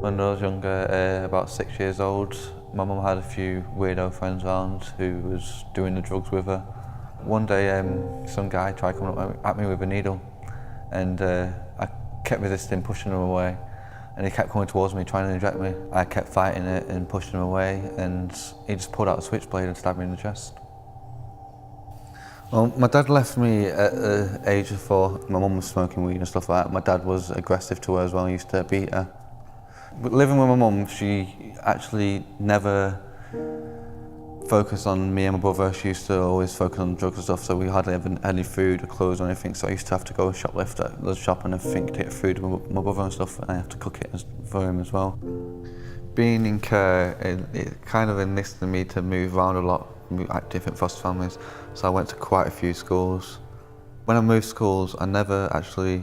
When I was younger, about 6 years old, my mum had a few weirdo friends around who was doing the drugs with her. One day, some guy tried coming up at me with a needle, and I kept resisting, pushing him away, and he kept coming towards me, trying to inject me. I kept fighting it and pushing him away, and he just pulled out a switchblade and stabbed me in the chest. Well, my dad left me at the age of 4. My mum was smoking weed and stuff like that. My dad was aggressive to her as well, he used to beat her. But living with my mum, she actually never focused on me and my brother. She used to always focus on drugs and stuff, so we hardly ever had any food or clothes or anything, so I used to have to go shoplift at the shop and everything to get food with my brother and stuff, and I have to cook it for him as well. Being in care, it kind of enlisted me to move around a lot, at different foster families, so I went to quite a few schools. When I moved schools, I never actually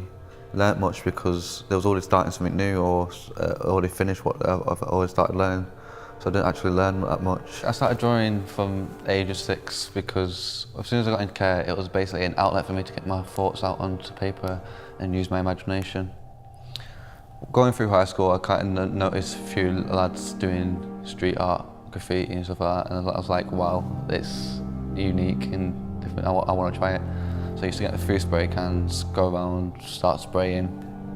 learnt much because there was always starting something new or already finished what I've always started learning, so I didn't actually learn that much. I started drawing from the age of 6 because as soon as I got into care, it was basically an outlet for me to get my thoughts out onto paper and use my imagination. Going through high school, I kind of noticed a few lads doing street art, graffiti and stuff like that, and I was like, wow, it's unique and different, I want to try it. So I used to get the 3 spray cans, go around, start spraying.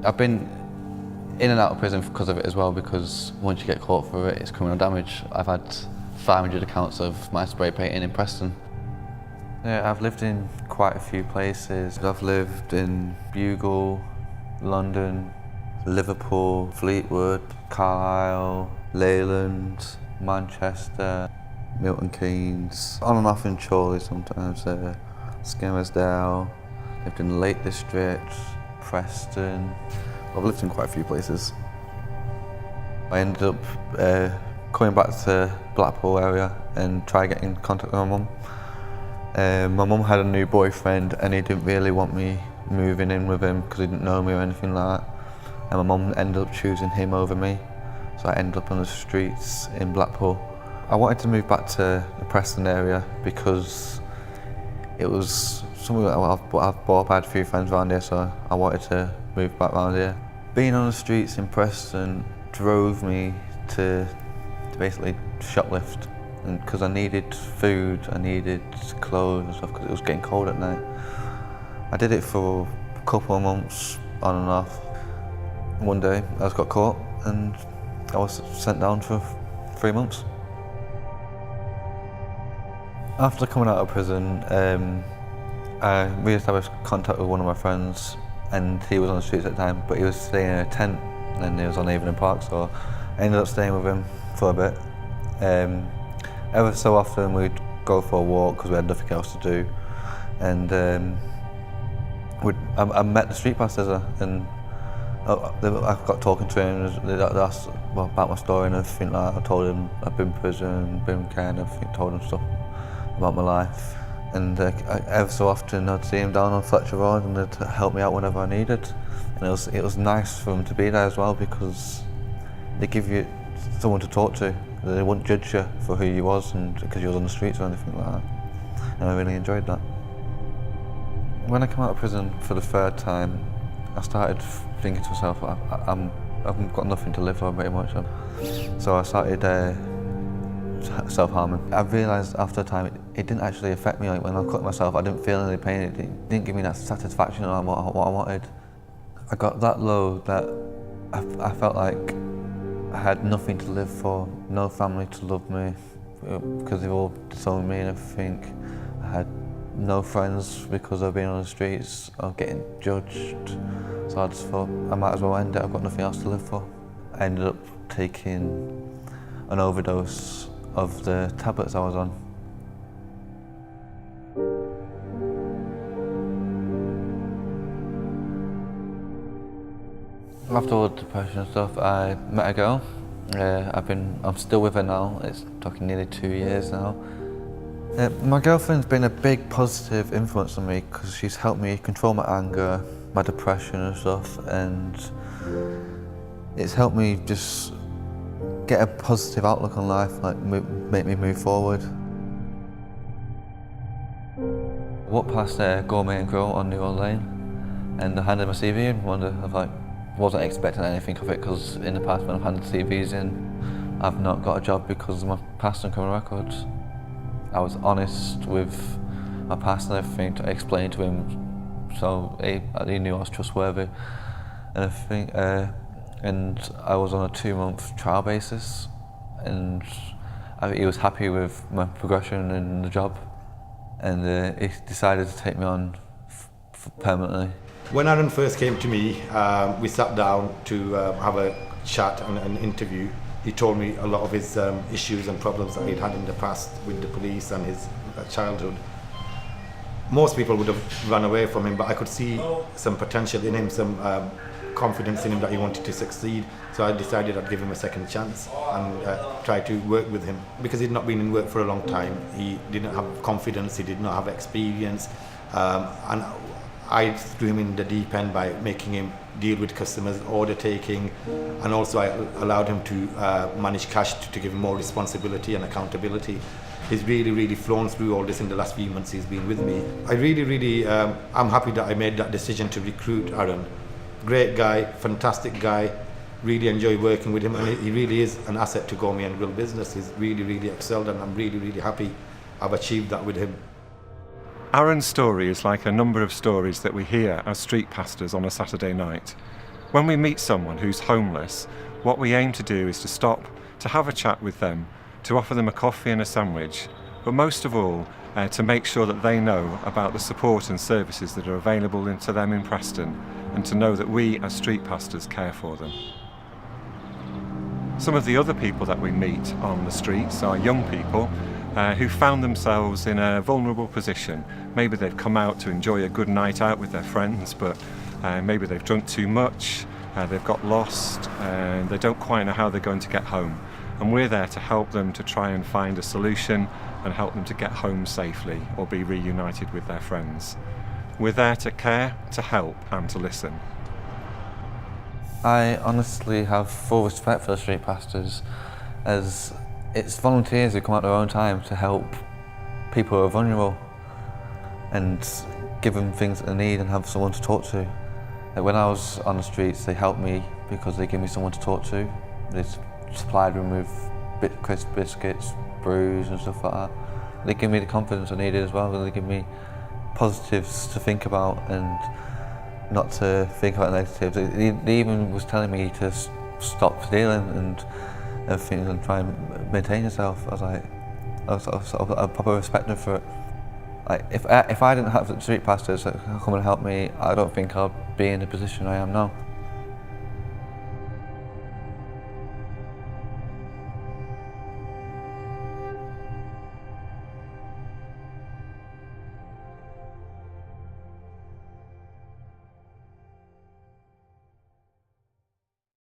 I've been in and out of prison because of it as well, because once you get caught for it, it's criminal damage. I've had 500 accounts of my spray painting in Preston. Yeah, I've lived in quite a few places. I've lived in Bugle, London, Liverpool, Fleetwood, Carlisle, Leyland, Manchester, Milton Keynes, on and off in Chorley sometimes, Skelmersdale, lived in the Lake District, Preston. I've lived in quite a few places. I ended up coming back to Blackpool area and trying to get in contact with my mum. My mum had a new boyfriend and he didn't really want me moving in with him because he didn't know me or anything like that. And my mum ended up choosing him over me, so I ended up on the streets in Blackpool. I wanted to move back to the Preston area because it was something that I've brought up. I had a few friends around here, so I wanted to move back around here. Being on the streets in Preston drove me to basically shoplift, because I needed food, I needed clothes and stuff, because it was getting cold at night. I did it for a couple of months, on and off. One day I just got caught and I was sent down for 3 months. After coming out of prison, I re-established contact with one of my friends, and he was on the streets at the time, but he was staying in a tent and he was on Evening Park, so I ended up staying with him for a bit. Ever so often we'd go for a walk because we had nothing else to do, and I met the street pastors and I got talking to him. They asked about my story and everything like that. I told him I've been in prison, been in care and everything, told him stuff about my life. And ever so often I'd see him down on Fletcher Road and they'd help me out whenever I needed. And it was nice for him to be there as well, because they give you someone to talk to. They wouldn't judge you for who you was and because you was on the streets or anything like that. And I really enjoyed that. When I came out of prison for the 3rd time, I started thinking to myself, I've got nothing to live for pretty much. So I started self-harming. I realised after a time it didn't actually affect me. Like when I cut myself, I didn't feel any pain. It didn't give me that satisfaction on what I wanted. I got that low that I felt like I had nothing to live for, no family to love me, because they've all disowned me and everything. I had no friends because of being on the streets or getting judged. So I just thought I might as well end it. I've got nothing else to live for. I ended up taking an overdose of the tablets I was on. After all the depression and stuff, I met a girl. I'm still with her now. It's talking nearly 2 years now. My girlfriend's been a big positive influence on me because she's helped me control my anger, my depression and stuff, and it's helped me just get a positive outlook on life, like make me move forward. I walked past Gourmet and Grill on New Old Lane, and I handed my CV in, wondered, I was like, wasn't expecting anything of it, because in the past when I've handed CVs in, I've not got a job because of my past and criminal record. I was honest with my past and everything to explain to him, so he knew I was trustworthy and everything. And I was on a 2-month trial basis, and he was happy with my progression in the job, and he decided to take me on permanently. When Aaron first came to me, we sat down to have a chat and an interview. He told me a lot of his issues and problems that he'd had in the past with the police and his childhood. Most people would have run away from him, but I could see some potential in him, some confidence in him that he wanted to succeed. So I decided I'd give him a second chance and try to work with him. Because he'd not been in work for a long time, he didn't have confidence, he did not have experience, and I threw him in the deep end by making him deal with customers, order taking, and also I allowed him to manage cash to give him more responsibility and accountability. He's really flown through all this in the last few months he's been with me. I really, I'm happy that I made that decision to recruit Aaron. Great guy, fantastic guy, really enjoy working with him, and he really is an asset to Gourmet and Grill business. He's really excelled, and I'm really happy I've achieved that with him. Aaron's story is like a number of stories that we hear as street pastors on a Saturday night. When we meet someone who's homeless, what we aim to do is to stop, to have a chat with them, to offer them a coffee and a sandwich, but most of all, to make sure that they know about the support and services that are available to them in Preston, and to know that we as street pastors care for them. Some of the other people that we meet on the streets are young people who found themselves in a vulnerable position. Maybe they've come out to enjoy a good night out with their friends, but maybe they've drunk too much, they've got lost, and they don't quite know how they're going to get home. And we're there to help them to try and find a solution and help them to get home safely or be reunited with their friends. We're there to care, to help, and to listen. I honestly have full respect for the street pastors, as it's volunteers who come out their own time to help people who are vulnerable and give them things that they need and have someone to talk to. Like when I was on the streets, they helped me because they gave me someone to talk to. They supplied me with crisp biscuits, brews and stuff like that. They give me the confidence I needed as well, and they give me positives to think about and not to think about negatives. They even was telling me to stop stealing and everything and try and maintain yourself. I probably respect them for it. Like if I didn't have the street pastors that come and help me, I don't think I'd be in the position I am now.